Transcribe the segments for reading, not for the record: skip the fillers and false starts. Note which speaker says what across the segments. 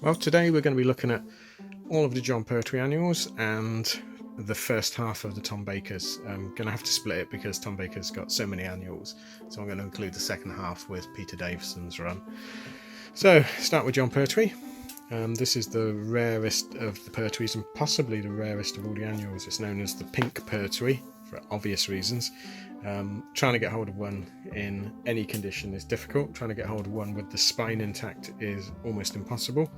Speaker 1: Well, today we're going to be looking at all of the Jon Pertwee annuals and the first half of the Tom Baker's. I'm going to have to split it because Tom Baker's got so many annuals, so I'm going to include the second half with Peter Davison's run. So, start with Jon Pertwee. This is the rarest of the Pertwees and possibly the rarest of all the annuals. It's known as the Pink Pertwee for obvious reasons. Trying to get hold of one in any condition is difficult. Trying to get hold of one with the spine intact is almost impossible.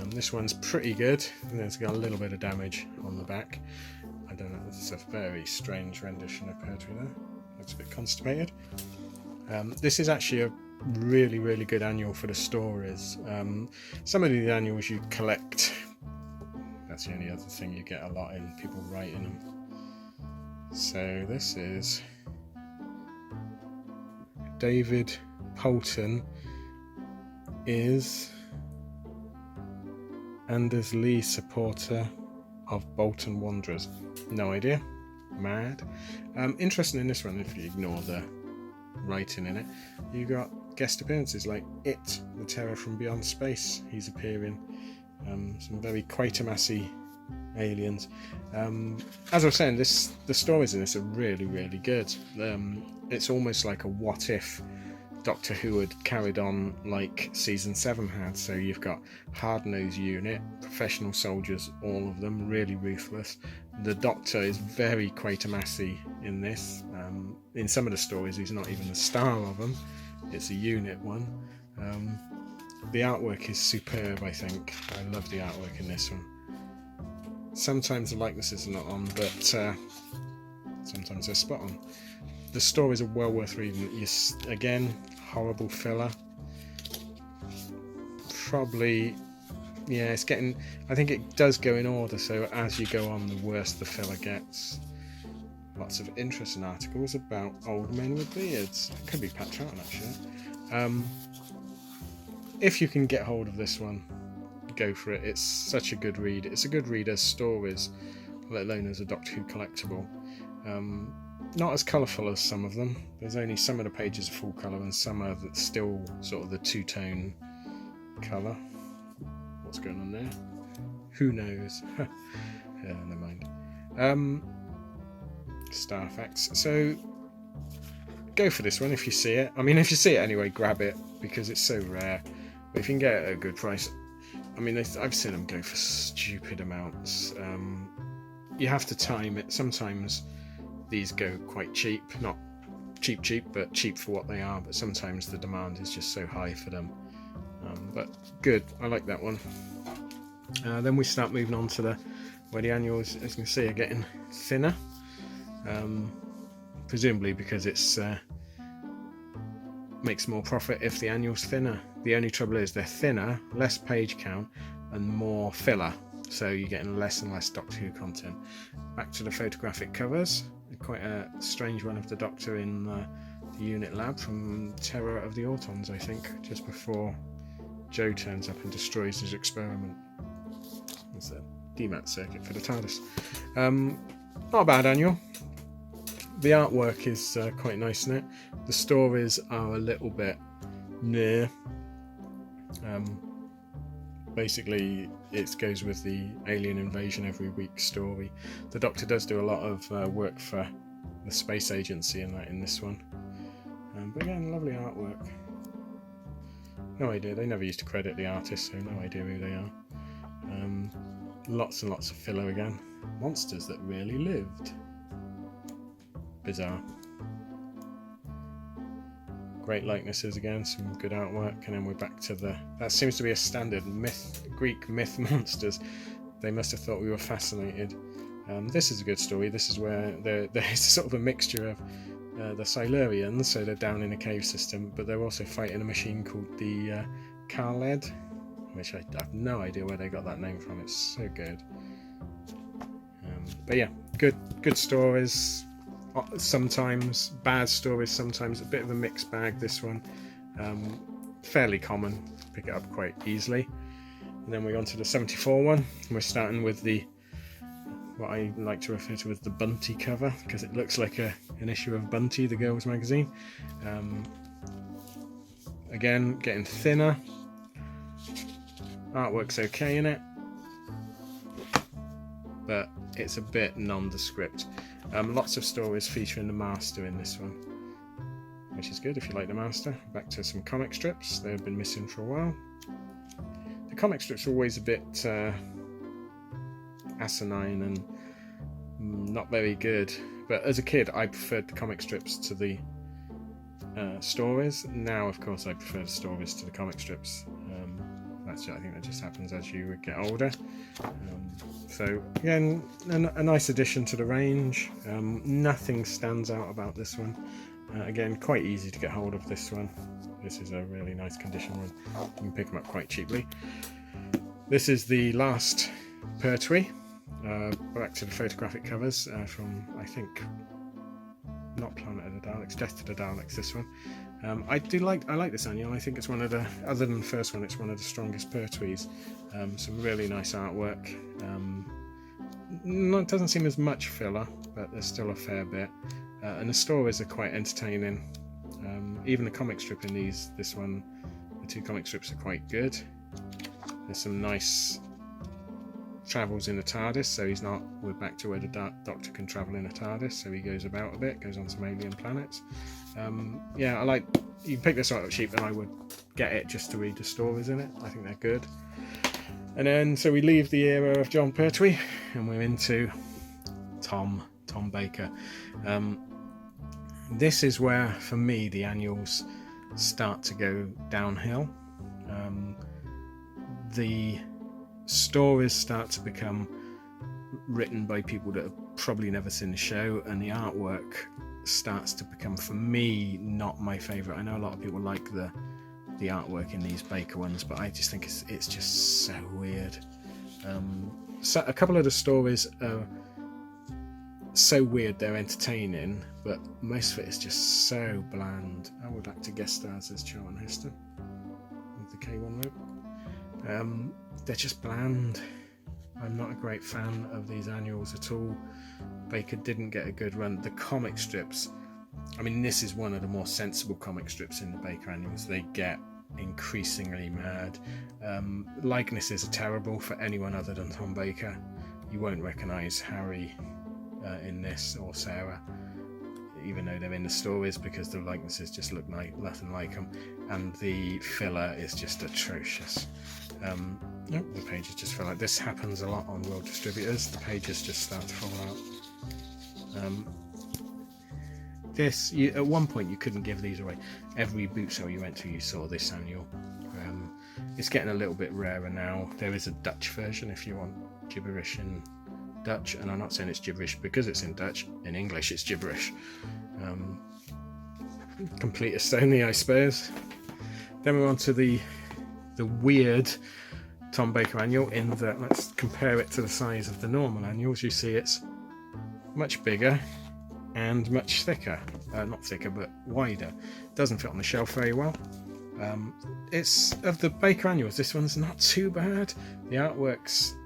Speaker 1: This one's pretty good. It's got a little bit of damage on the back. I don't know, it's a very strange rendition of Pertwee there. Looks a bit constipated. This is actually a really good annual for the stories. Some of the annuals you collect, that's the only other thing you get a lot in, people writing them. So this is David Poulton is Anders Lee supporter of Bolton Wanderers. No idea. Mad. Interesting in this one, if you ignore the writing in it, you got guest appearances like It, the Terror from Beyond Space. He's appearing. Some very Quatermassy aliens. As I was saying, the stories in this are really good. It's almost like a what if Doctor Who had carried on like season 7 had. So you've got hard-nosed unit, professional soldiers, all of them really ruthless. The Doctor is very Quatermassy in this. In some of the stories he's not even the star of them, it's a unit one. The artwork is superb. I think I love the artwork in this one. Sometimes the likenesses are not on, but sometimes they're spot on. The stories are well worth reading. Again, horrible filler. Probably, yeah, it's getting, I think it does go in order, so as you go on, the worse the filler gets. Lots of interesting articles about old men with beards. It could be Pat Troughton, actually. If you can get hold of this one, go for it. It's such a good read. It's a good read as stories, let alone as a Doctor Who collectible. Not as colourful as some of them. There's only some of the pages are full colour and some are still sort of the two-tone colour. What's going on there? Who knows? Yeah, never mind. Star Facts. So go for this one if you see it. I mean, if you see it anyway, grab it because it's so rare. But if you can get it at a good price, I mean, I've seen them go for stupid amounts. You have to time it. Sometimes these go quite cheap. Not cheap, but cheap for what they are. But sometimes the demand is just so high for them. But good. I like that one. Then we start moving on to where the annuals, as you can see, are getting thinner. Presumably because it's makes more profit if the annual's thinner. The only trouble is they're thinner, less page count, and more filler. So you're getting less and less Doctor Who content. Back to the photographic covers. Quite a strange one of the Doctor in the unit lab from Terror of the Autons, I think, just before Joe turns up and destroys his experiment. It's a DMAT circuit for the TARDIS. Not a bad annual. The artwork is quite nice in it. The stories are a little bit near. Basically, it goes with the alien invasion every week story. The Doctor does do a lot of work for the space agency in this one. But again, lovely artwork. No idea. They never used to credit the artists, so no idea who they are. Lots and lots of filler again. Monsters that really lived. Bizarre. Great likenesses again, some good artwork, and then we're back to that seems to be a standard Greek myth monsters. They must have thought we were fascinated. This is a good story. This is where there's sort of a mixture of the Silurians, so they're down in a cave system, but they're also fighting a machine called the Khaled, which I have no idea where they got that name from. It's so good. But yeah, good stories. Sometimes bad stories, sometimes a bit of a mixed bag. This one fairly common, pick it up quite easily. And then we're on to the 74 one. We're starting with what I like to refer to as the Bunty cover, because it looks like an issue of Bunty, the girls' magazine. Again, getting thinner. Artwork's okay in it, but it's a bit nondescript. Lots of stories featuring the Master in this one, which is good if you like the Master. Back to some comic strips. They've been missing for a while. The comic strips are always a bit asinine and not very good, but as a kid I preferred the comic strips to the stories. Now of course I prefer the stories to the comic strips. I think that just happens as you get older. So again, a nice addition to the range. Nothing stands out about this one. Again, quite easy to get hold of this one. This is a really nice condition one. You can pick them up quite cheaply. This is the last Pertwee. Back to the photographic covers from, I think, not Planet of the Daleks, Death to the Daleks, this one. I like this annual. I think it's one of the, other than the first one, it's one of the strongest Pertwees. Some really nice artwork. It doesn't seem as much filler, but there's still a fair bit. And the stories are quite entertaining. Even the comic strip in this one, the two comic strips are quite good. There's some nice travels in the TARDIS, so we're back to where the Doctor can travel in a TARDIS, so he goes about a bit, goes on some alien planets. Yeah, you can pick this up cheap, and I would get it just to read the stories in it. I think they're good. And then, so we leave the era of Jon Pertwee, and we're into Tom Baker. This is where, for me, the annuals start to go downhill. The stories start to become written by people that have probably never seen the show, and the artwork starts to become, for me, not my favourite. I know a lot of people like the artwork in these Baker ones, but I just think it's just so weird. So a couple of the stories are so weird they're entertaining, but most of it is just so bland. I would like to guest stars as Charlton Heston with the K1 look. They're just bland. I'm not a great fan of these annuals at all. Baker didn't get a good run. The comic strips, I mean, this is one of the more sensible comic strips in the Baker annuals. They get increasingly mad. Likenesses are terrible for anyone other than Tom Baker. You won't recognise Harry in this, or Sarah, even though they're in the stories, because the likenesses just look nothing like them, and the filler is just atrocious. The pages just fell out. This happens a lot on World Distributors. The pages just start to fall out. At one point you couldn't give these away. Every boot sale you went to, you saw this annual. It's getting a little bit rarer now. There is a Dutch version if you want gibberish in Dutch, and I'm not saying it's gibberish because it's in Dutch. In English it's gibberish. Completist only, I suppose. Then we're on to the weird Tom Baker annual, in that, let's compare it to the size of the normal annuals. You see it's much bigger and much thicker. Not thicker, but wider. Doesn't fit on the shelf very well. It's, of the Baker annuals, this one's not too bad. The artwork's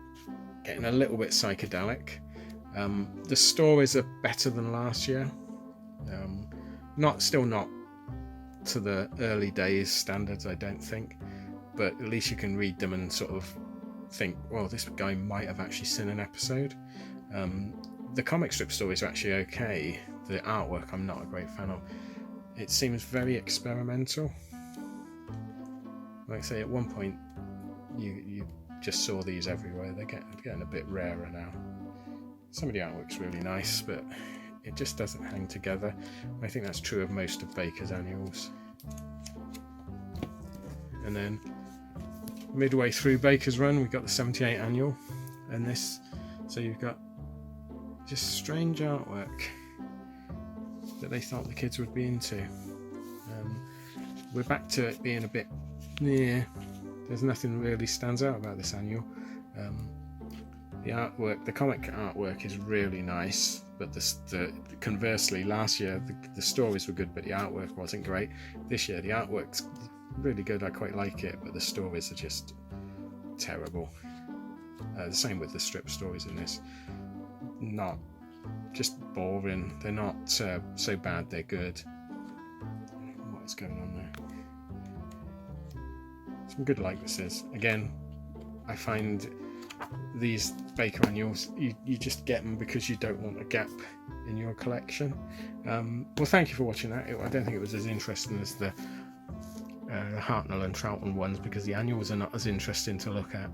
Speaker 1: getting a little bit psychedelic. The stories are better than last year. Still not to the early days standards, I don't think, but at least you can read them and sort of think, well, this guy might have actually seen an episode. The comic strip stories are actually okay. The artwork I'm not a great fan of. It seems very experimental. Like I say, at one point you just saw these everywhere. They're getting a bit rarer now. Some of the artwork's really nice, but it just doesn't hang together. I think that's true of most of Baker's annuals. And then midway through Baker's run, we've got the 78 annual, and this, so you've got just strange artwork that they thought the kids would be into. We're back to it being a bit, there's nothing really stands out about this annual. The artwork, the comic artwork is really nice, but conversely, last year the stories were good, but the artwork wasn't great. This year the artwork's really good, I quite like it, but the stories are just terrible. The same with the strip stories in this. Not just boring. They're not so bad they're good. What is going on there? Some good likenesses. Again, I find these Baker annuals, you just get them because you don't want a gap in your collection. Well, thank you for watching that. I don't think it was as interesting as the Hartnell and Troughton ones, because the annuals are not as interesting to look at.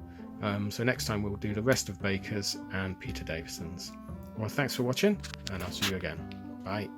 Speaker 1: So next time we'll do the rest of Baker's and Peter Davison's. Well, thanks for watching, and I'll see you again. Bye.